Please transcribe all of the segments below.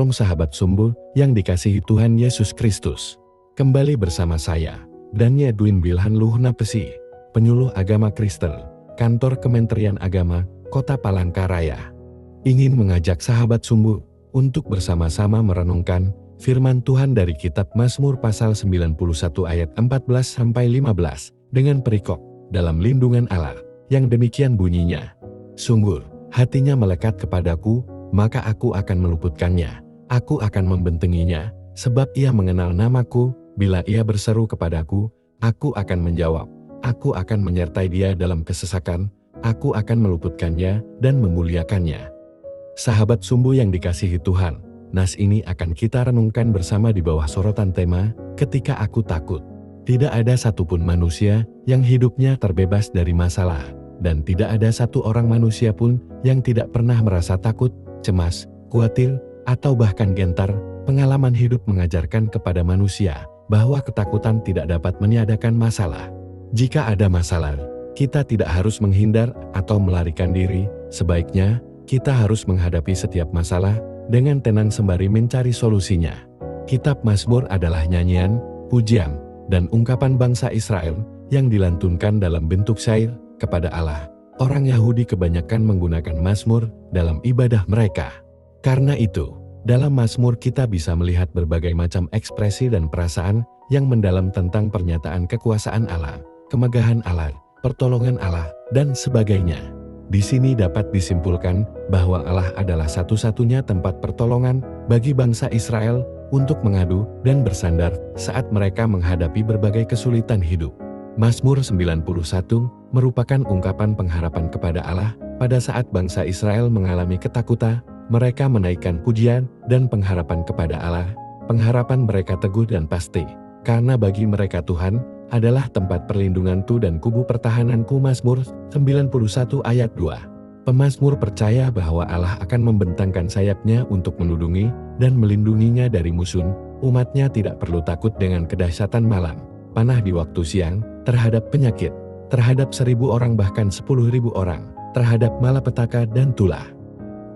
Shalom sahabat sumbu yang dikasihi Tuhan Yesus Kristus. Kembali bersama saya, Dania Edwin Wilhan Luhna Pesi, penyuluh agama Kristen, Kantor Kementerian Agama, Kota Palangkaraya. Ingin mengajak sahabat sumbu untuk bersama-sama merenungkan firman Tuhan dari kitab Mazmur pasal 91 ayat 14-15 dengan perikop dalam lindungan Allah yang demikian bunyinya. Sungguh, hatinya melekat kepadaku, maka aku akan meluputkannya. Aku akan membentenginya, sebab ia mengenal namaku. Bila ia berseru kepadaku, aku akan menjawab. Aku akan menyertai dia dalam kesesakan. Aku akan meluputkannya dan memuliakannya. Sahabat sumbu yang dikasihi Tuhan, nas ini akan kita renungkan bersama di bawah sorotan tema, ketika aku takut. Tidak ada satupun manusia yang hidupnya terbebas dari masalah. Dan tidak ada satu orang manusia pun yang tidak pernah merasa takut, cemas, khawatir, atau bahkan gentar. Pengalaman hidup mengajarkan kepada manusia bahwa ketakutan tidak dapat meniadakan masalah. Jika ada masalah, kita tidak harus menghindar atau melarikan diri. Sebaiknya, kita harus menghadapi setiap masalah dengan tenang sembari mencari solusinya. Kitab Mazmur adalah nyanyian, pujian, dan ungkapan bangsa Israel yang dilantunkan dalam bentuk syair kepada Allah. Orang Yahudi kebanyakan menggunakan Mazmur dalam ibadah mereka. Karena itu, dalam Mazmur kita bisa melihat berbagai macam ekspresi dan perasaan yang mendalam tentang pernyataan kekuasaan Allah, kemegahan Allah, pertolongan Allah, dan sebagainya. Di sini dapat disimpulkan bahwa Allah adalah satu-satunya tempat pertolongan bagi bangsa Israel untuk mengadu dan bersandar saat mereka menghadapi berbagai kesulitan hidup. Mazmur 91 merupakan ungkapan pengharapan kepada Allah pada saat bangsa Israel mengalami ketakutan. Mereka menaikkan pujian dan pengharapan kepada Allah. Pengharapan mereka teguh dan pasti, karena bagi mereka Tuhan adalah tempat perlindunganku dan kubu pertahananku. Mazmur 91 ayat 2. Pemazmur percaya bahwa Allah akan membentangkan sayapnya untuk melindungi dan melindunginya dari musuh. Umatnya tidak perlu takut dengan kedahsyatan malam, panah di waktu siang, terhadap penyakit, terhadap 1.000 orang bahkan 10.000 orang, terhadap malapetaka dan tulah,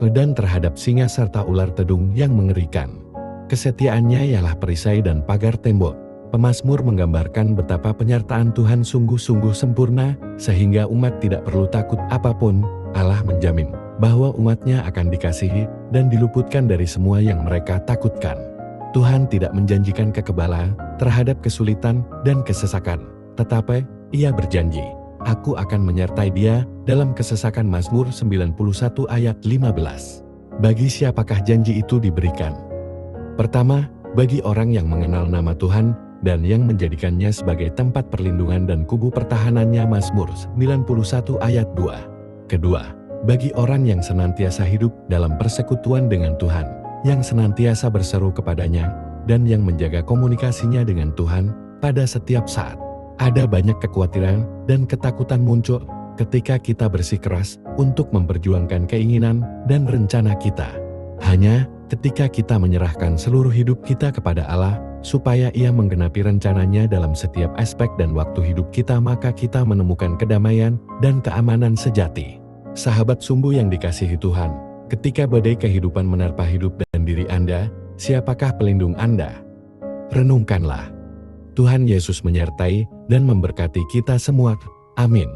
dan terhadap singa serta ular tedung yang mengerikan. Kesetiaannya ialah perisai dan pagar tembok. Pemazmur menggambarkan betapa penyertaan Tuhan sungguh-sungguh sempurna, sehingga umat tidak perlu takut apapun. Allah menjamin bahwa umatnya akan dikasihi dan diluputkan dari semua yang mereka takutkan. Tuhan tidak menjanjikan kekebalan terhadap kesulitan dan kesesakan, tetapi Ia berjanji, aku akan menyertai dia dalam kesesakan. Mazmur 91 ayat 15. Bagi siapakah janji itu diberikan? Pertama, bagi orang yang mengenal nama Tuhan dan yang menjadikannya sebagai tempat perlindungan dan kubu pertahanannya. Mazmur 91 ayat 2. Kedua, bagi orang yang senantiasa hidup dalam persekutuan dengan Tuhan, yang senantiasa berseru kepadanya, dan yang menjaga komunikasinya dengan Tuhan pada setiap saat. Ada banyak kekhawatiran dan ketakutan muncul ketika kita bersikeras untuk memperjuangkan keinginan dan rencana kita. Hanya ketika kita menyerahkan seluruh hidup kita kepada Allah, supaya Ia menggenapi rencananya dalam setiap aspek dan waktu hidup kita, maka kita menemukan kedamaian dan keamanan sejati. Sahabat sumbu yang dikasihi Tuhan, ketika badai kehidupan menerpa hidup dan diri Anda, siapakah pelindung Anda? Renungkanlah. Tuhan Yesus menyertai dan memberkati kita semua. Amin.